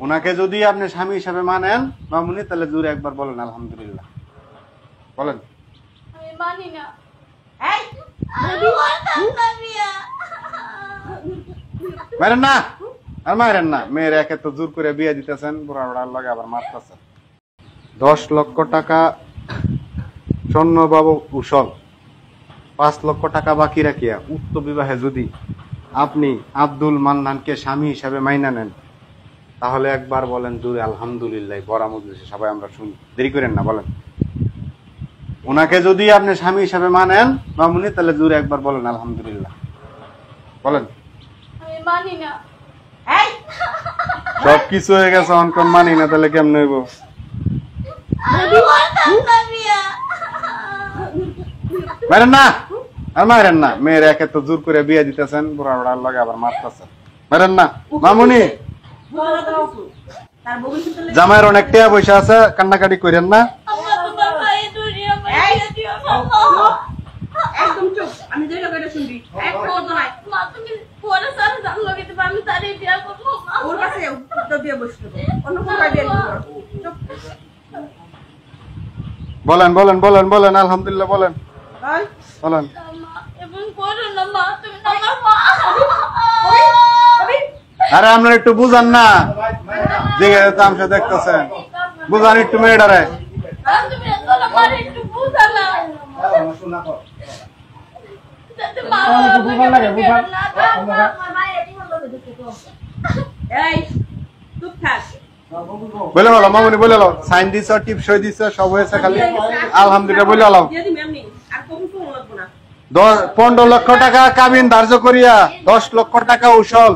ওনাকে যদি আপনি স্বামী হিসাবে মানেন মামুনি, তাহলে জোরে একবার বলেন আলহামদুলিল্লাহ। বলেন। আমি মানি না। মারেন না, আর মারেন না। মেয়ের একে তো জোর করে বিয়ে দিতেছেন, বুড়া বুড়ার লগে আবার মারতেছেন। 10 লক্ষ টাকা স্বর্ণ বাবু উসল, 5 লক্ষ টাকা বাকি রাখিয়া উক্ত বিবাহে যদি আপনি আব্দুল মান্নানকে স্বামী হিসাবে মাইনা নেন, তাহলে একবার বলেন জোরে আলহামদুলিল্লাহ। বড় মজলিসে সবাই আমরা শুনি, দেরি করেন না, বলেন। ওনাকে যদি আপনি স্বামী হিসাবে মানেন মামুনি, তাহলে জোরে একবার বলেন আলহামদুলিল্লাহ। বলেন। আমি মানি না। সব কিছু হয়ে গেছে, অনকম মানি না, তাহলে কেমন হইব? মারেন না, আর মারেন না। মেয়ের একে তো জোর করে বিয়ে দিতেছেন, বুড়া বুড়ার লগে আবার মারতেছেন। মারেন না মামুনি। জামাইয়ের অনেক টাকা পয়সা আছে, কান্নাকাটি করেন না। একদম চুপ, আমি যেটা কইরা শুনবি এক পদ নাই। মা তুমি পরে সারা জান লগে দিবা, আমি তারে বিয়া করব। ওর কাছে তো বিয়ে বসলো, অন্য কোথায় বিয়ে করব? চুপ। বলেন বলেন বলেন বলেন আলহামদুলিল্লাহ বলেন। ভাই বলেন। মা এবং করো না মা, তুমি না আমার মা। আরে আপনারা একটু বুঝান না, যে তামসা দেখতেছেন, বুঝান একটু মেয়েটারে। তুমি আসলে মারে একটু বুঝা না। যাতে মা বুঝা লাগে, বুঝা না। মা এটি হলো দেখো। এই চুপ থাক। বলে বলো মামুনি, বলে লো। সাইন দিছ, টিপ সই দিছ, সব হয়েছে, খালি আলহামদুলিল্লাহ বলে আলাও। দিয়ে দিবি এমনি, আর কবুল করব লাগবো না। 15 লক্ষ টাকা কাবিন ধার্য করিয়া 10 লক্ষ টাকা উসল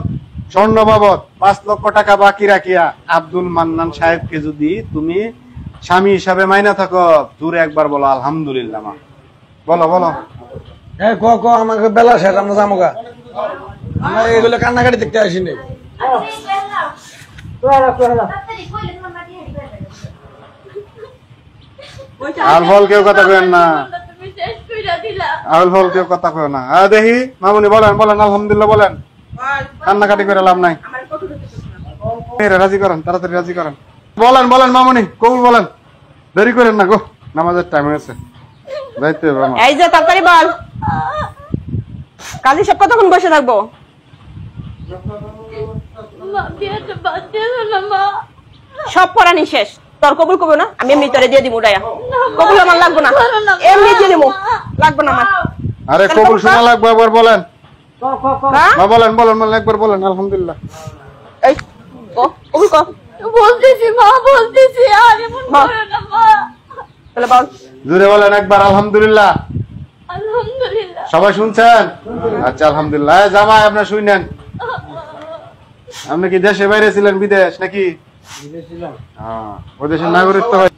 স্বর্ণ বাবদ 5 লক্ষ টাকা বাকি রাখিয়া আব্দুল মান্নান সাহেবকে যদি তুমি স্বামী হিসাবে মাইনা থাকো, জোরে একবার বলো আলহামদুলিল্লাহ। মা বলো বলো। আমাকে বেলা শেষ, আমরা যামোগা। আমরা এগুলো কান্নাকাটি দেখতে আসিনি। আল ফল কেউ কথা কেন না, তুমি শেষ কইরা দিলা। আল ফল কেউ কথা কেন না। দেখি মামুনি বলেন বলেন আলহামদুলিল্লাহ বলেন। ভাই কান্নাকাটি করে লাভ নাই, আমার কত দেখতেছ না। মেয়েরা রাজি করেন, তাড়াতাড়ি রাজি করেন। বলেন বলেন মামুনি, কবুল বলেন, দেরি করেন না গো, নামাজের টাইম হয়েছে, যাইতে হবে আমার। এই যে তাড়াতাড়ি বল, কাজী সব কতক্ষণ বসে থাকবো? মা বিয়েটা বাদ দিও না মা। সব পড়ানি শেষ, তোর কবুল করবো না? আমি এমনি তোরে দিয়ে দিব উড়াইয়া। কবুল আমার লাগবো না, এমনি দিয়ে দিব, লাগবো না আমার। আরে কবুল শোনা লাগবে, একবার বলেন। হ্যাঁ? বলেন বলেন বলেন একবার বলেন আলহামদুলিল্লাহ। এই কবুল কর। বলতেছি মা, বলতেছি, আর এমন করো না মা। তাহলে বল। জোরে বলেন একবার আলহামদুলিল্লাহ। আলহামদুলিল্লাহ। সবাই শুনছেন? আচ্ছা আলহামদুলিল্লাহ। জামাই আপনার শুনেন, আপনি কি দেশে বাইরে ছিলেন, বিদেশ নাকি? ওই দেশের নাগরিকত্ব হয়।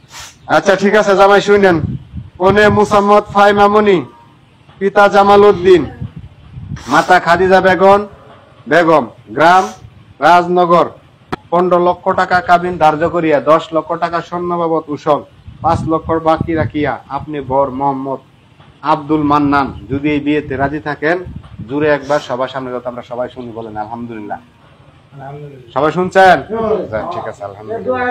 আচ্ছা ঠিক আছে জামাই শুনেন। কনে মুসাম্মদ ফাই মামুনি, পিতা জামাল উদ্দিন, মাতা খাদিজা বেগম, গ্রাম রাজনগর। 15 লক্ষ টাকা কাবিন ধার্য করিয়া 10 লক্ষ টাকা স্বর্ণ বাবদ উসল 5 লক্ষ বাকি রাখিয়া আপনি বর মোহাম্মদ আব্দুল মান্নান যদি এই বিয়েতে রাজি থাকেন, জুড়ে একবার সবার সামনে যত আমরা সবাই শুনি, বলেন আলহামদুলিল্লাহ। সবাই শুনছেন? ঠিক আছে আলহামদুলিল্লাহ।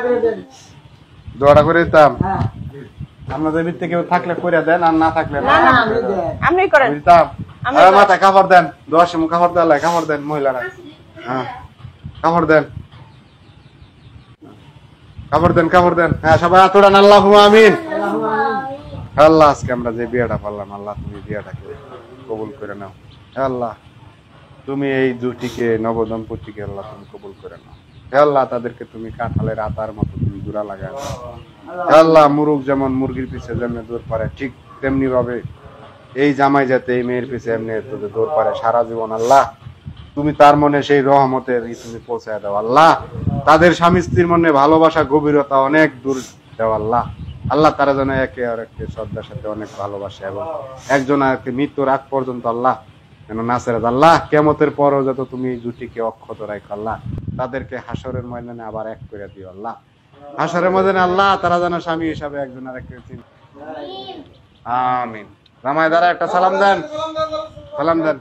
দোয়াটা করে দিতাম, আপনাদের ভিত্তি কেউ থাকলে করে দেন, আর না থাকলে না আপনি করেন। দিতাম। মাথায় কাপড় দেন, দোয়ার সময় কাপড় দেওয়া লাগে, কাপড় দেন মহিলারা। হ্যাঁ কাপড় দেন, কাপড় দেন, কাপড় দেন। হ্যাঁ সবাই হাত উড়ান, আল্লাহু আমিন। আল্লাহ আজকে আমরা যে বিয়েটা পারলাম, আল্লাহ তুমি বিয়েটাকে কবুল করে নাও। আল্লাহ তুমি এই জুটিকে, নবদম্পতিকে আল্লাহ তুমি কবুল করে নাও। আল্লাহ তাদেরকে তুমি কাঁঠালের আতার মতো তুমি জোড়া লাগায় নাও। আল্লাহ মুরুগ যেমন মুরগির পিছে যেমনি দৌড় পারে, ঠিক তেমনি ভাবে এই জামাই যাতে এই মেয়ের পিছে এমনি দৌড় পারে সারা জীবন। আল্লাহ তুমি তার মনে সেই রহমতের তুমি পৌঁছায় দাও। আল্লাহ তাদের স্বামী স্ত্রীর মনে ভালোবাসা গভীরতা অনেক দূর দেও। আল্লাহ আল্লাহ তারা যেন একে আর একে শ্রদ্ধার সাথে অনেক ভালোবাসে, এবং একজন আরেককে মৃত্যুর আগ পর্যন্ত আল্লাহ যেন নাসেরাত। আল্লাহ কিয়ামতের পরও যত তুমি এই জুটিকে অক্ষত রাখো, আল্লাহ তাদেরকে হাসরের ময়দানে আবার এক করে দিও। আল্লাহ হাসরের ময়দানে আল্লাহ তারা যেন স্বামী হিসাবে একজন আরেককে চিনে। আমিন। জামাই দ্বারা একটা সালাম দেন, সালাম দেন।